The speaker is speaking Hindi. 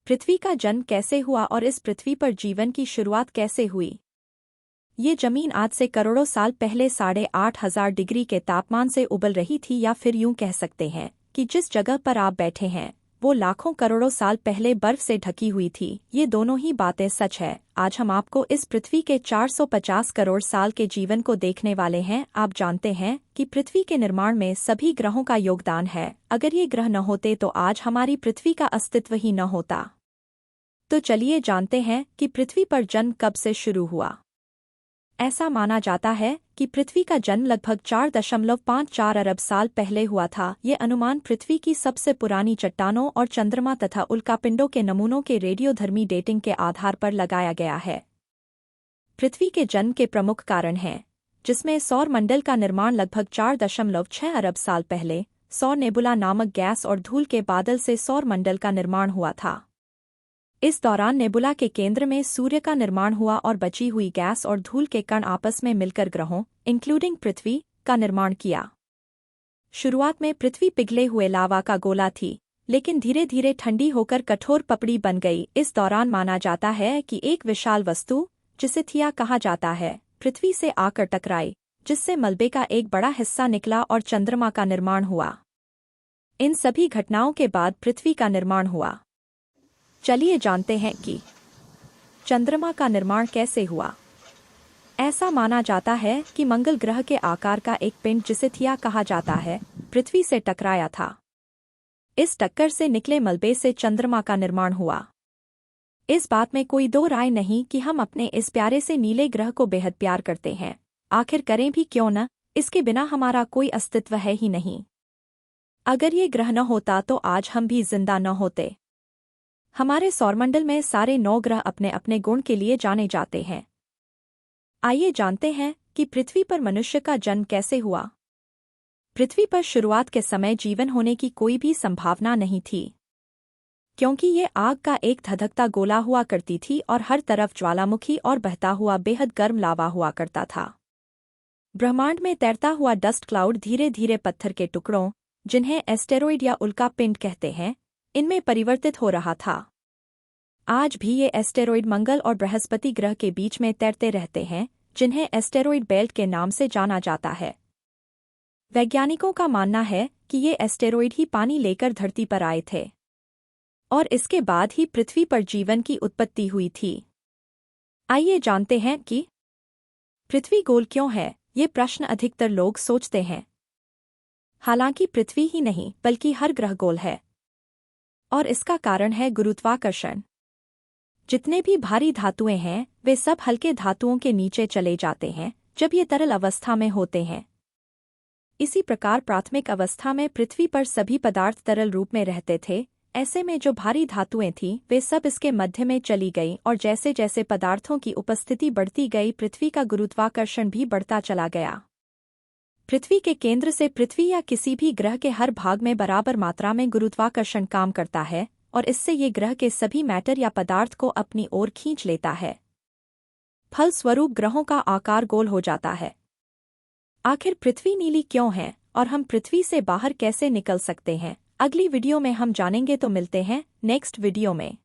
पृथ्वी का जन्म कैसे हुआ और इस पृथ्वी पर जीवन की शुरुआत कैसे हुई? ये जमीन आज से करोड़ों साल पहले 8,500 डिग्री के तापमान से उबल रही थी, या फिर यूं कह सकते हैं कि जिस जगह पर आप बैठे हैं वो लाखों करोड़ों साल पहले बर्फ से ढकी हुई थी। ये दोनों ही बातें सच है। आज हम आपको इस पृथ्वी के 450 करोड़ साल के जीवन को देखने वाले हैं। आप जानते हैं कि पृथ्वी के निर्माण में सभी ग्रहों का योगदान है। अगर ये ग्रह न होते तो आज हमारी पृथ्वी का अस्तित्व ही न होता। तो चलिए जानते हैं कि पृथ्वी पर जन्म कब से शुरू हुआ। ऐसा माना जाता है कि पृथ्वी का जन्म लगभग 4.54 अरब साल पहले हुआ था। ये अनुमान पृथ्वी की सबसे पुरानी चट्टानों और चंद्रमा तथा उल्कापिंडों के नमूनों के रेडियोधर्मी डेटिंग के आधार पर लगाया गया है। पृथ्वी के जन्म के प्रमुख कारण हैं, जिसमें सौर मंडल का निर्माण लगभग 4.6 अरब साल पहले सौर नेबुला नामक गैस और धूल के बादल से सौर मंडल का निर्माण हुआ था। इस दौरान नेबुला के केंद्र में सूर्य का निर्माण हुआ और बची हुई गैस और धूल के कण आपस में मिलकर ग्रहों, इंक्लूडिंग पृथ्वी, का निर्माण किया। शुरुआत में पृथ्वी पिघले हुए लावा का गोला थी, लेकिन धीरे धीरे ठंडी होकर कठोर पपड़ी बन गई। इस दौरान माना जाता है कि एक विशाल वस्तु, जिसे थिया कहा जाता है, पृथ्वी से आकर टकराई, जिससे मलबे का एक बड़ा हिस्सा निकला और चंद्रमा का निर्माण हुआ। इन सभी घटनाओं के बाद पृथ्वी का निर्माण हुआ। चलिए जानते हैं कि चंद्रमा का निर्माण कैसे हुआ। ऐसा माना जाता है कि मंगल ग्रह के आकार का एक पिंड, जिसे थिया कहा जाता है, पृथ्वी से टकराया था। इस टक्कर से निकले मलबे से चंद्रमा का निर्माण हुआ। इस बात में कोई दो राय नहीं कि हम अपने इस प्यारे से नीले ग्रह को बेहद प्यार करते हैं। आखिर करें भी क्यों न, इसके बिना हमारा कोई अस्तित्व है ही नहीं। अगर ये ग्रह न होता तो आज हम भी जिंदा न होते। हमारे सौरमंडल में सारे 9 ग्रह अपने अपने गुण के लिए जाने जाते हैं। आइए जानते हैं कि पृथ्वी पर मनुष्य का जन्म कैसे हुआ। पृथ्वी पर शुरुआत के समय जीवन होने की कोई भी संभावना नहीं थी, क्योंकि ये आग का एक धधकता गोला हुआ करती थी और हर तरफ ज्वालामुखी और बहता हुआ बेहद गर्म लावा हुआ करता था। ब्रह्मांड में तैरता हुआ डस्ट क्लाउड धीरे धीरे पत्थर के टुकड़ों, जिन्हें एस्टेरॉइड या उल्का पिंड कहते हैं, इनमें परिवर्तित हो रहा था। आज भी ये एस्टेरॉइड मंगल और बृहस्पति ग्रह के बीच में तैरते रहते हैं, जिन्हें एस्टेरॉइड बेल्ट के नाम से जाना जाता है। वैज्ञानिकों का मानना है कि ये एस्टेरॉइड ही पानी लेकर धरती पर आए थे और इसके बाद ही पृथ्वी पर जीवन की उत्पत्ति हुई थी। आइए जानते हैं कि पृथ्वी गोल क्यों है। ये प्रश्न अधिकतर लोग सोचते हैं। हालांकि पृथ्वी ही नहीं बल्कि हर ग्रह गोल है, और इसका कारण है गुरुत्वाकर्षण। जितने भी भारी धातुएं हैं वे सब हल्के धातुओं के नीचे चले जाते हैं जब ये तरल अवस्था में होते हैं। इसी प्रकार प्राथमिक अवस्था में पृथ्वी पर सभी पदार्थ तरल रूप में रहते थे। ऐसे में जो भारी धातुएं थीं वे सब इसके मध्य में चली गईं, और जैसे जैसे पदार्थों की उपस्थिति बढ़ती गई पृथ्वी का गुरुत्वाकर्षण भी बढ़ता चला गया। पृथ्वी के केंद्र से पृथ्वी या किसी भी ग्रह के हर भाग में बराबर मात्रा में गुरुत्वाकर्षण काम करता है, और इससे ये ग्रह के सभी मैटर या पदार्थ को अपनी ओर खींच लेता है। फलस्वरूप ग्रहों का आकार गोल हो जाता है। आखिर पृथ्वी नीली क्यों है और हम पृथ्वी से बाहर कैसे निकल सकते हैं, अगली वीडियो में हम जानेंगे। तो मिलते हैं नेक्स्ट वीडियो में।